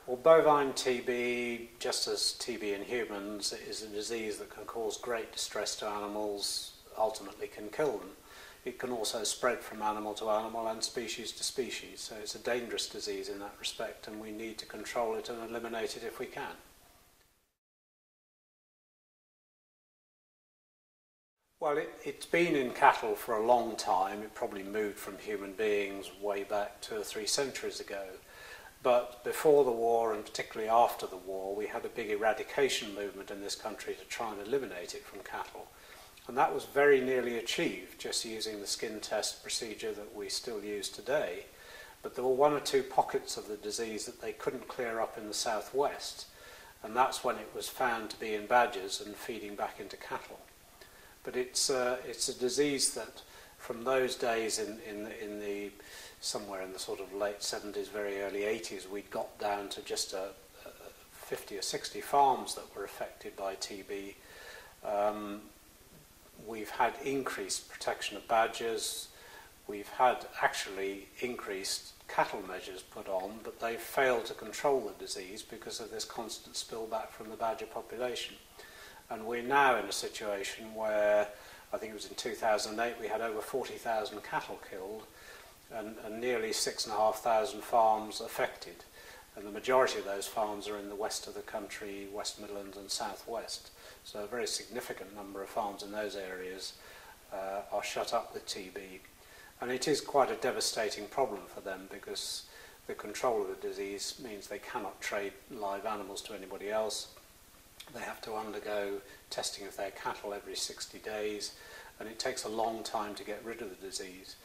Well, bovine TB, just as TB in humans, is a disease that can cause great distress to animals, ultimately can kill them. It can also spread from animal to animal and species to species, so it's a dangerous disease in that respect, and we need to control it and eliminate it if we can. Well, it's been in cattle for a long time. It probably moved from human beings way back 2 or 3 centuries ago. But before the war, and particularly after the war, we had a big eradication movement in this country to try and eliminate it from cattle. And that was very nearly achieved, just using the skin test procedure that we still use today. But there were 1 or 2 pockets of the disease that they couldn't clear up in the southwest. And that's when it was found to be in badgers and feeding back into cattle. But it's a disease that, from those days in the somewhere in the sort of late 70s, very early 80s, we'd got down to just 50 or 60 farms that were affected by TB. We've had increased protection of badgers. We've had actually increased cattle measures put on, but they've failed to control the disease because of this constant spillback from the badger population. And we're now in a situation where, I think it was in 2008, we had over 40,000 cattle killed and nearly 6,500 farms affected. And the majority of those farms are in the west of the country, West Midlands and South West. So a very significant number of farms in those areas are shut up with TB. And it is quite a devastating problem for them because the control of the disease means they cannot trade live animals to anybody else. They have to undergo testing of their cattle every 60 days, and it takes a long time to get rid of the disease.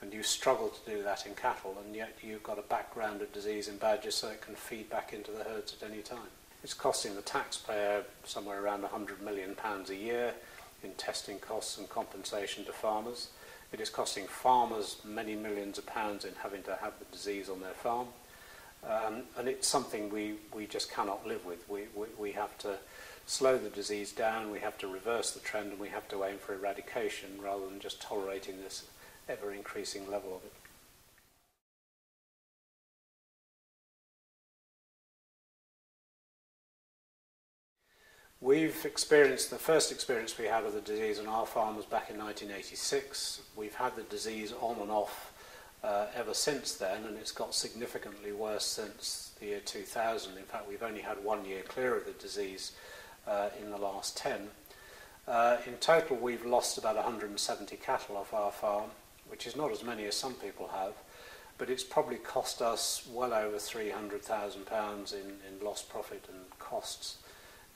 And you struggle to do that in cattle, and yet you've got a background of disease in badgers so it can feed back into the herds at any time. It's costing the taxpayer somewhere around £100 million a year in testing costs and compensation to farmers. It is costing farmers many millions of pounds in having to have the disease on their farm. And it's something we just cannot live with. We have to slow the disease down, we have to reverse the trend, and we have to aim for eradication rather than just tolerating this ever-increasing level of it. We've experienced, the first experience we had of the disease on our farm was back in 1986. We've had the disease on and off ever since then, and it's got significantly worse since the year 2000. In fact, we've only had 1 year clear of the disease in the last 10. In total, we've lost about 170 cattle off our farm, which is not as many as some people have, but it's probably cost us well over £300,000 in lost profit and costs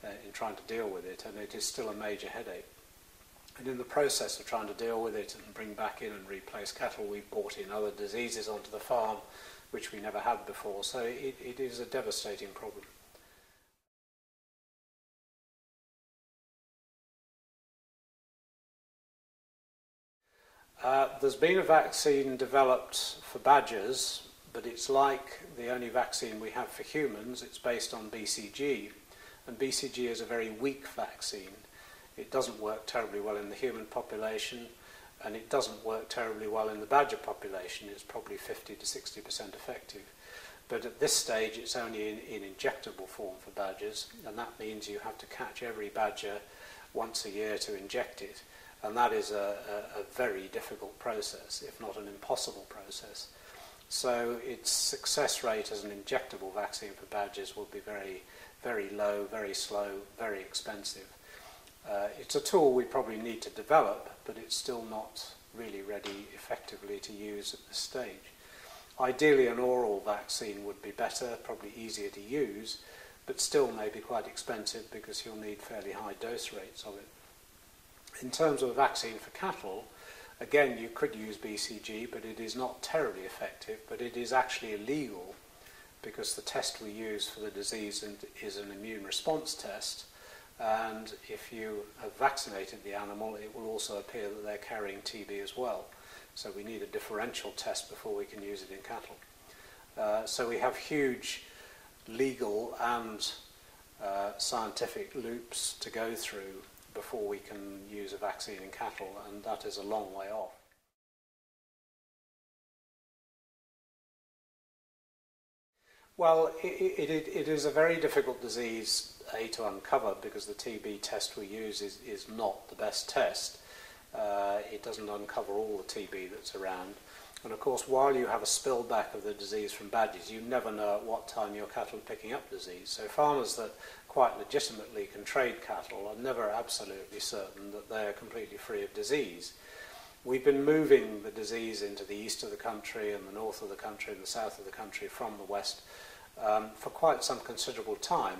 in trying to deal with it, and it is still a major headache. And in the process of trying to deal with it and bring back in and replace cattle, we've brought in other diseases onto the farm which we never had before, so it is a devastating problem. There's been a vaccine developed for badgers, but it's like the only vaccine we have for humans. It's based on BCG, and BCG is a very weak vaccine. It doesn't work terribly well in the human population, and it doesn't work terribly well in the badger population. It's probably 50 to 60% effective. But at this stage, it's only in injectable form for badgers, and that means you have to catch every badger once a year to inject it. And that is a very difficult process, if not an impossible process. So its success rate as an injectable vaccine for badgers will be very, very low, very slow, very expensive. It's a tool we probably need to develop, but it's still not really ready effectively to use at this stage. Ideally, an oral vaccine would be better, probably easier to use, but still may be quite expensive because you'll need fairly high dose rates of it. In terms of a vaccine for cattle, again, you could use BCG, but it is not terribly effective, but it is actually illegal because the test we use for the disease is an immune response test, and if you have vaccinated the animal, it will also appear that they're carrying TB as well. So we need a differential test before we can use it in cattle. So we have huge legal and scientific loops to go through before we can use a vaccine in cattle, and that is a long way off. Well, it is a very difficult disease, to uncover because the TB test we use is not the best test. It doesn't uncover all the TB that's around. And of course, while you have a spillback of the disease from badgers, you never know at what time your cattle are picking up disease. So farmers that quite legitimately can trade cattle are never absolutely certain that they are completely free of disease. We've been moving the disease into the east of the country and the north of the country and the south of the country from the west for quite some considerable time.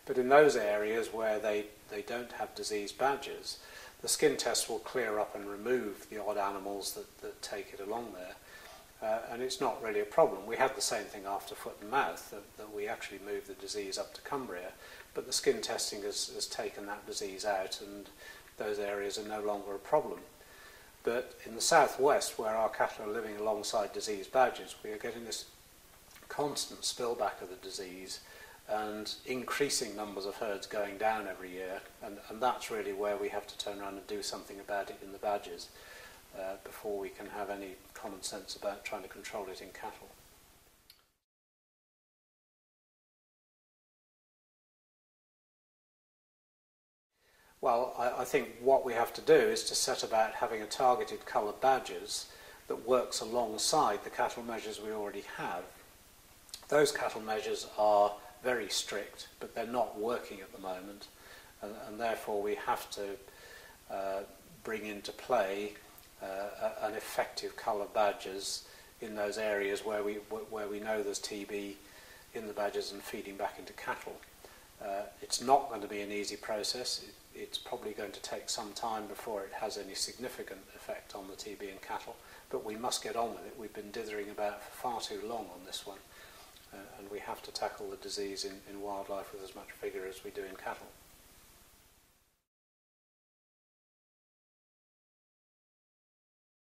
But in those areas where they don't have diseased badgers, the skin tests will clear up and remove the odd animals that take it along there. And it's not really a problem. We had the same thing after foot and mouth, that we actually moved the disease up to Cumbria, but the skin testing has taken that disease out and those areas are no longer a problem. But in the southwest, where our cattle are living alongside diseased badgers, we are getting this constant spillback of the disease and increasing numbers of herds going down every year, and that's really where we have to turn around and do something about it in the badgers before we can have any common sense about trying to control it in cattle. Well, I think what we have to do is to set about having a targeted colour badgers that works alongside the cattle measures we already have. Those cattle measures are very strict, but they're not working at the moment, and therefore we have to bring into play an effective colour badgers in those areas where we know there's TB in the badgers and feeding back into cattle. It's not going to be an easy process. It's probably going to take some time before it has any significant effect on the TB in cattle, but we must get on with it. We've been dithering about for far too long on this one, and we have to tackle the disease in wildlife with as much vigour as we do in cattle.